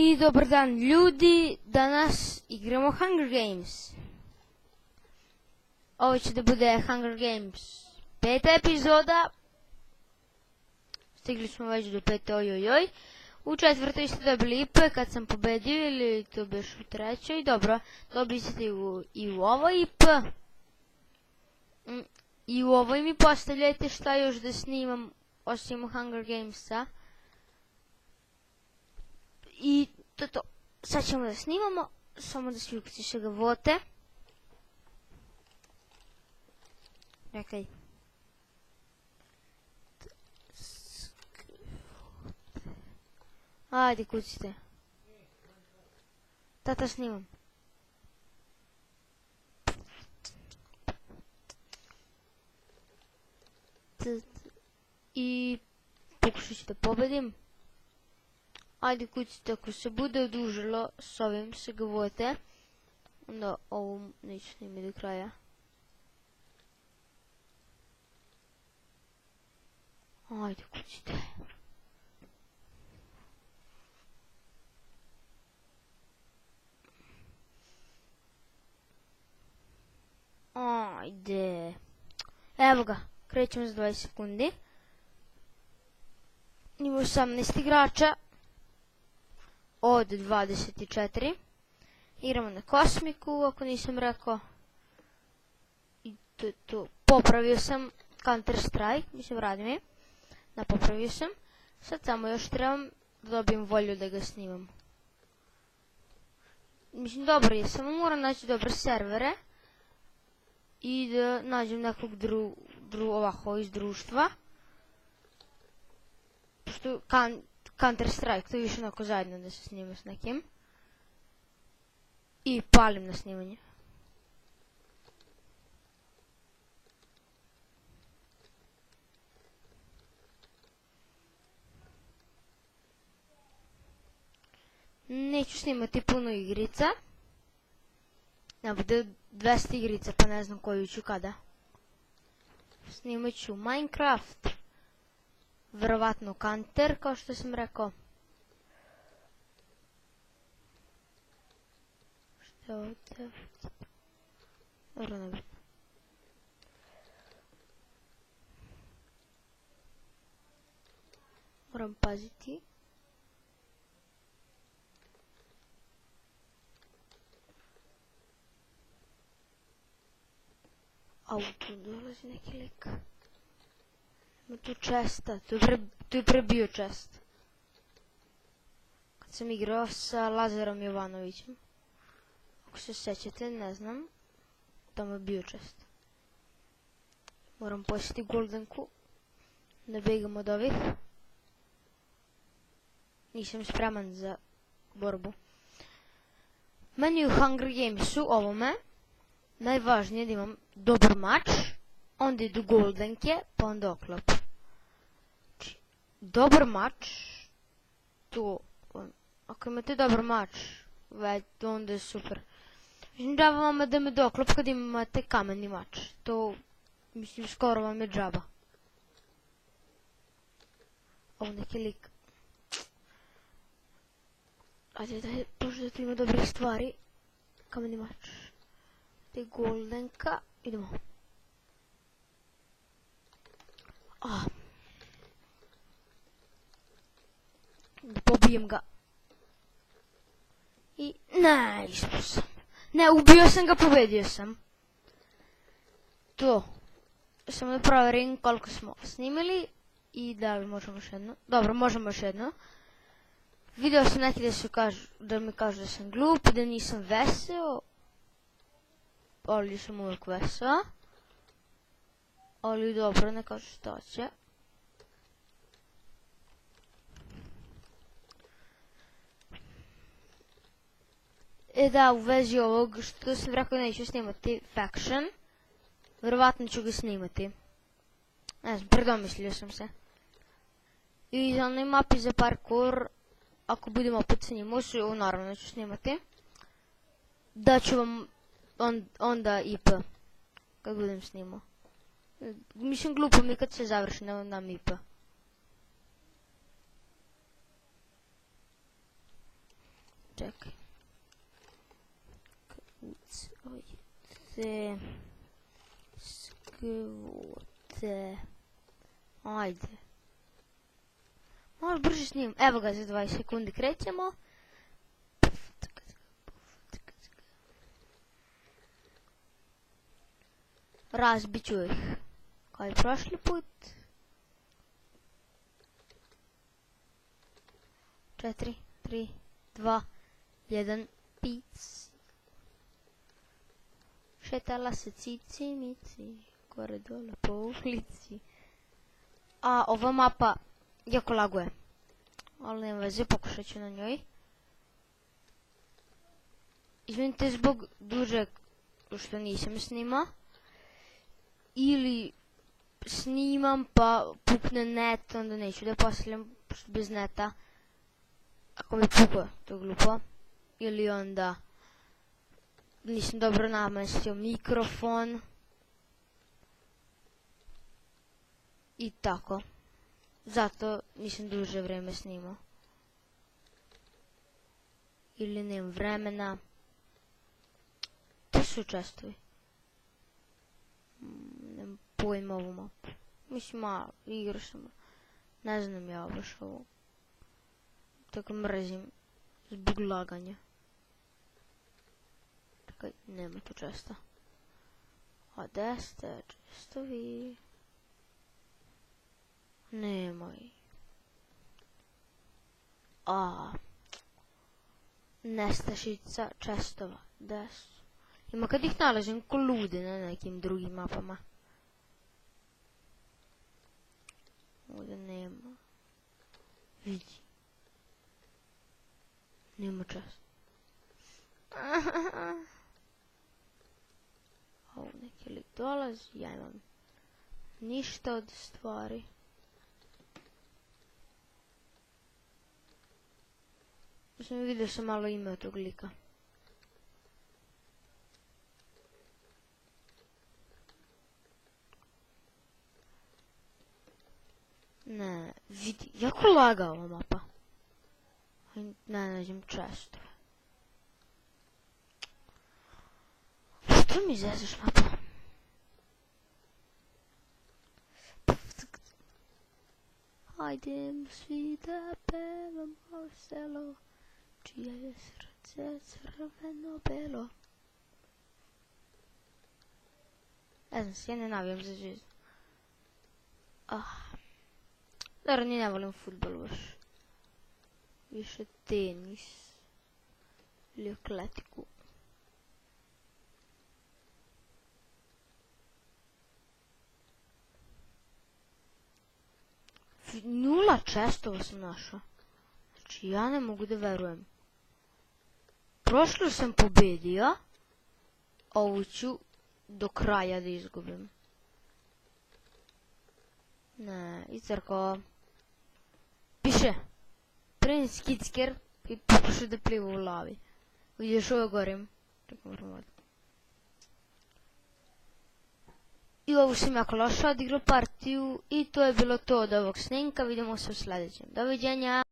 I dobar dan ljudi, danas igramo Hunger Games. Ovo će da bude Hunger Games 5. epizoda. Stigli smo već do 5. ojojoj. U 4. ste dobili IP kad sam pobedio ili to biš u 3. Dobro, dobili ste i u ovoj IP. I u ovoj mi postavljajte šta još da snimam osim Hunger Gamesa. I to. Sad ćemo da snimamo, samo da svi ukuciše ga vote. Čekaj. Ajde, kucite. Tata, snimam. I pokušat ću da pobedim. Ajde, kucite, ako se bude odužilo s ovim se ga vote, onda ovom neću snimiti do kraja. Ajde, kucite. Ajde. Evo ga, krećemo za 20 sekundi. Ima 18 igrača od 24. Igramo na kosmiku, ako nisam rekao. I to. Popravio sam Counter Strike, mislim radi mi. Da, popravio sam. Sad samo još trebam da dobijem volju da ga snimam. Mislim, dobro je, samo moram naći dobre servere. I da nađem nekog ovako iz društva. Pošto Counter Strike, to je više onako zajedno da se snima s nekim. I palim na snimanje. Neću snimati puno igrica. Ne bude 200 igrica, pa ne znam koju ću kada. Snimat ću Minecraft. Verovatno Counter, kao što sam rekao. Što je ovdje? Dobro, nebitno. Moram paziti. Tu dolazi neki lik. Ima tu česta, tu je prebio čest. Kad sam igrao sa Lazarom Jovanovićem. Ako se sjećate, ne znam. Tamo je bio čest. Moram posjeti goldenku. Da begam od ovih. Nisam spreman za borbu. Meni u Hunger Gamesu ovome najvažnije da imam dobar mač, onda idu goldenke, pa onda oklop. Dobar mač, ako imate dobar mač, onda je super. Mislim, džaba vama da me doklop kad imate kameni mač, to, mislim, skoro vam je džaba. Ovo neki lik. Ajde, pošto da tu ima dobrih stvari, kameni mač. Te goldenka, idemo. Da pobijem ga. I ne, ispao sam. Ne, ubio sam ga, pobedio sam. To. Samo da provjerim koliko smo snimili. I da li možemo još jedno. Dobro, možemo još jedno. Video sam neki da mi kažu da sam glup, da nisam veseo. Ali sam uvijek vesela. Ali dobro, ne kažu što će. Da, u vezi ovog što sam rekao neću snimati Faction. Verovatno ću ga snimati. Ne znam, predomislio sam se. I za onoj mapi za parkour, ako budem opet snimao, naravno ću snimati. Daću vam onda IP, kad budem snimao. Mislim, glupo mi kad se završi na IP. čekaj. Skvote. Ajde. Malo brže snimam. Evo ga, za 20 sekundi krećemo. Razbit ću ih. Kao i prošli put. 4, 3, 2, 1, pic. Šetala se cici mici, gore dole po ulici. A ova mapa jako laguje. Ali nema veze, pokušat ću na njoj. Izvinite zbog dužeg što nisam snima. Ili snimam pa pukne net, onda neću da postavljam bez neta. Ako mi pukne, to je glupo. Ili onda nisam dobro namestio mikrofon. I tako. Zato nisam duže vreme snimao. Ili nemam vremena. To su čestovi. Nemam pojma ovu mapu. Mislim, igra sam. Ne znam ja baš ovo. Tako mrzim. Zbog laganja. Čekaj, nema tu česta. A gde ste čestovi? Nemoj. Nestašica čestova. Gde su? Ima kad ih nalazim ko lude na nekim drugim mapama. Ovdje nema. Vidi. Nema čest. Ovo neki lik dolazi. Ja imam ništa od stvari. Mislim, vidio sam malo ime od tog lika. Ne, vidi, jako laga ova mapa. Ne nađem često. Što mi zezaš mapa? Hajdem svi da pevamo selo, čije je srce crveno-belo. Ne znam se, ja ne navijam za Zvezdu. Dobro, ni ne volim futbol baš. Više tenis. Ili atletiku. Nula čestova sam našao. Znači, ja ne mogu da verujem. Prošlo sam pobedio, a ovu ću do kraja da izgubim. Ne, izrko. Piše. Princ Kicker i pokušao da pliva u lavi. Vidiš ovo gorim. I ovu sam jako loša odigrao partiju i to je bilo to od ovog snimka. Vidimo se u sljedećem. Doviđenja.